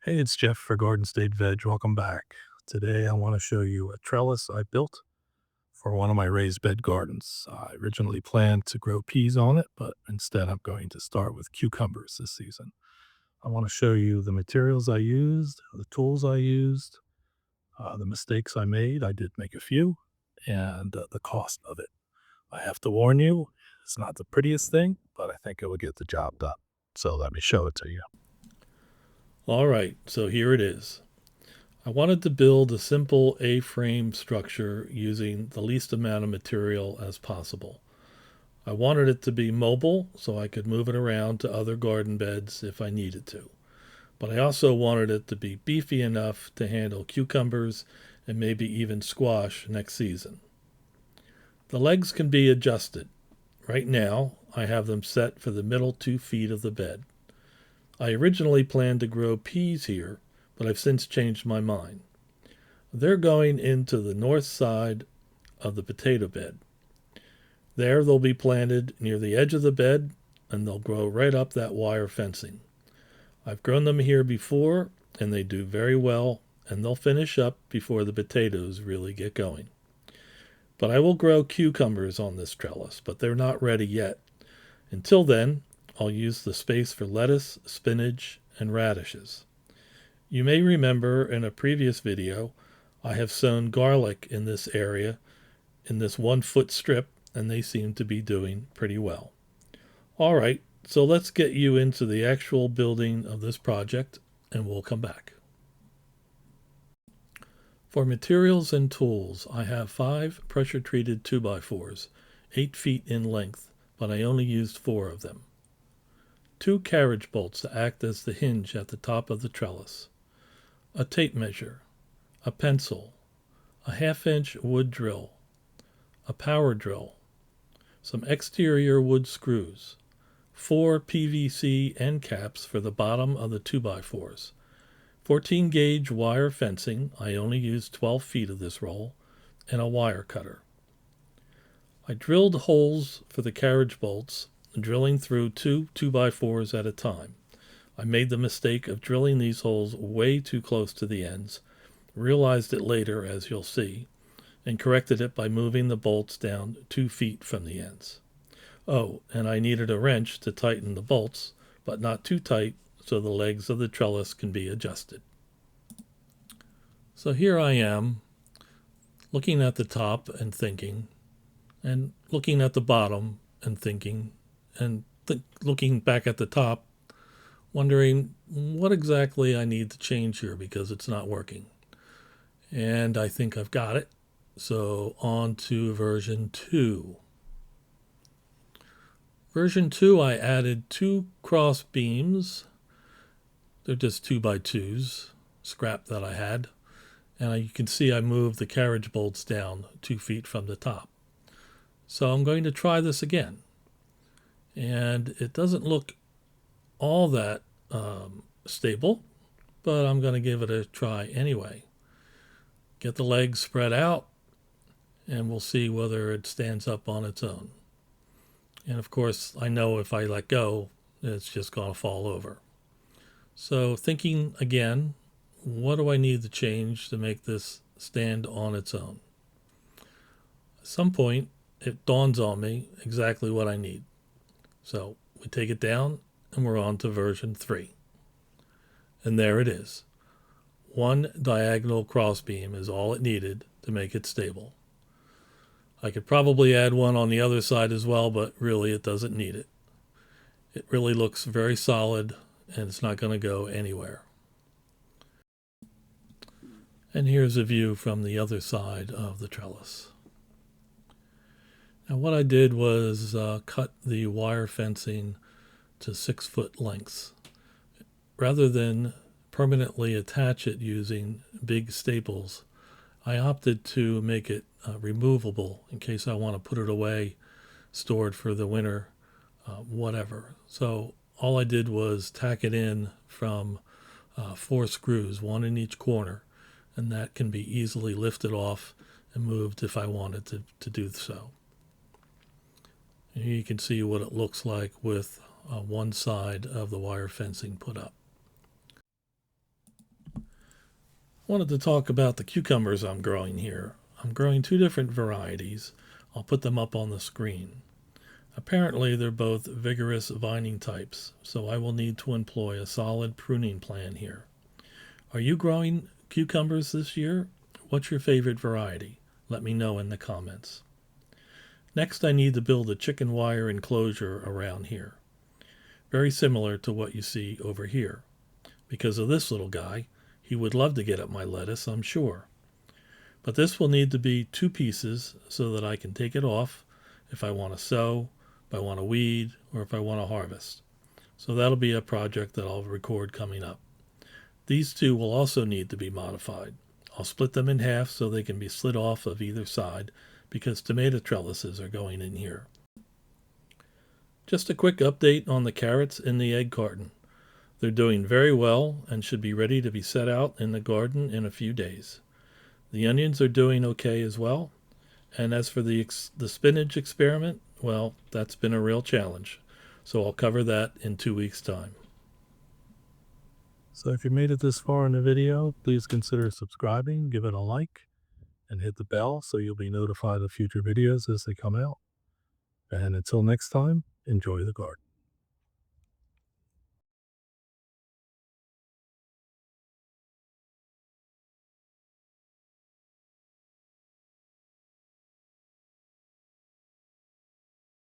Hey, it's Jeff for Garden State Veg. Welcome back. Today I want to show you a trellis I built for one of my raised bed gardens. I originally planned to grow peas on it, but instead I'm going to start with cucumbers this season. I want to show you the materials I used, the tools I used, the mistakes I made. I did make a few, and the cost of it. I have to warn you, it's not the prettiest thing, but I think it will get the job done. So let me show it to you. All right, so here it is. I wanted to build a simple A-frame structure using the least amount of material as possible. I wanted it to be mobile so I could move it around to other garden beds if I needed to. But I also wanted it to be beefy enough to handle cucumbers and maybe even squash next season. The legs can be adjusted. Right now, I have them set for the middle 2 feet of the bed. I originally planned to grow peas here, but I've since changed my mind. They're going into the north side of the potato bed. There they'll be planted near the edge of the bed and they'll grow right up that wire fencing. I've grown them here before and they do very well and they'll finish up before the potatoes really get going. But I will grow cucumbers on this trellis, but they're not ready yet. Until then, I'll use the space for lettuce, spinach, and radishes. You may remember in a previous video, I have sown garlic in this area in this 1 foot strip, and they seem to be doing pretty well. All right, so let's get you into the actual building of this project, and we'll come back. For materials and tools, I have 5 pressure-treated 2x4s, 8 feet in length, but I only used 4 of them. 2 carriage bolts to act as the hinge at the top of the trellis. A tape measure, a pencil, a 1/2 inch wood drill, a power drill, some exterior wood screws, 4 PVC end caps for the bottom of the 2x4s, 14 gauge wire fencing, I only used 12 feet of this roll, and a wire cutter. I drilled holes for the carriage bolts, drilling through 2 2x4s at a time. I made the mistake of drilling these holes way too close to the ends, realized it later as you'll see, and corrected it by moving the bolts down 2 feet from the ends. Oh, and I needed a wrench to tighten the bolts, but not too tight so the legs of the trellis can be adjusted. So here I am, looking at the top and thinking, and looking at the bottom and thinking, and looking back at the top, wondering what exactly I need to change here because it's not working. And I think I've got it. So on to version 2. Version 2, I added 2 cross beams. They're just 2x2s, scrap that I had. And you can see I moved the carriage bolts down 2 feet from the top. So I'm going to try this again. And it doesn't look all that stable, but I'm going to give it a try anyway. Get the legs spread out, and we'll see whether it stands up on its own. And of course, I know if I let go, it's just going to fall over. So thinking again, what do I need to change to make this stand on its own? At some point, it dawns on me exactly what I need. So we take it down, and we're on to version 3. And there it is. 1 diagonal crossbeam is all it needed to make it stable. I could probably add one on the other side as well, but really it doesn't need it. It really looks very solid and it's not going to go anywhere. And here's a view from the other side of the trellis. Now what I did was cut the wire fencing to 6-foot lengths. Rather than permanently attach it using big staples, I opted to make it removable in case I want to put it away, stored for the winter, whatever. So all I did was tack it in from 4 screws, 1 in each corner, and that can be easily lifted off and moved if I wanted to do so. And here you can see what it looks like with one side of the wire fencing put up. Wanted to talk about the cucumbers I'm growing here. I'm growing two different varieties. I'll put them up on the screen. Apparently, they're both vigorous vining types, so I will need to employ a solid pruning plan here. Are you growing cucumbers this year? What's your favorite variety? Let me know in the comments. Next, I need to build a chicken wire enclosure around here, very similar to what you see over here. Because of this little guy, he would love to get at my lettuce, I'm sure. But this will need to be two pieces so that I can take it off if I want to sow, if I want to weed, or if I want to harvest. So that'll be a project that I'll record coming up. These two will also need to be modified. I'll split them in half so they can be slid off of either side because tomato trellises are going in here. Just a quick update on the carrots in the egg carton. They're doing very well and should be ready to be set out in the garden in a few days. The onions are doing okay as well. And as for the spinach experiment, well, that's been a real challenge. So I'll cover that in 2 weeks' time. So if you made it this far in the video, please consider subscribing, give it a like, and hit the bell so you'll be notified of future videos as they come out. And until next time, enjoy the garden.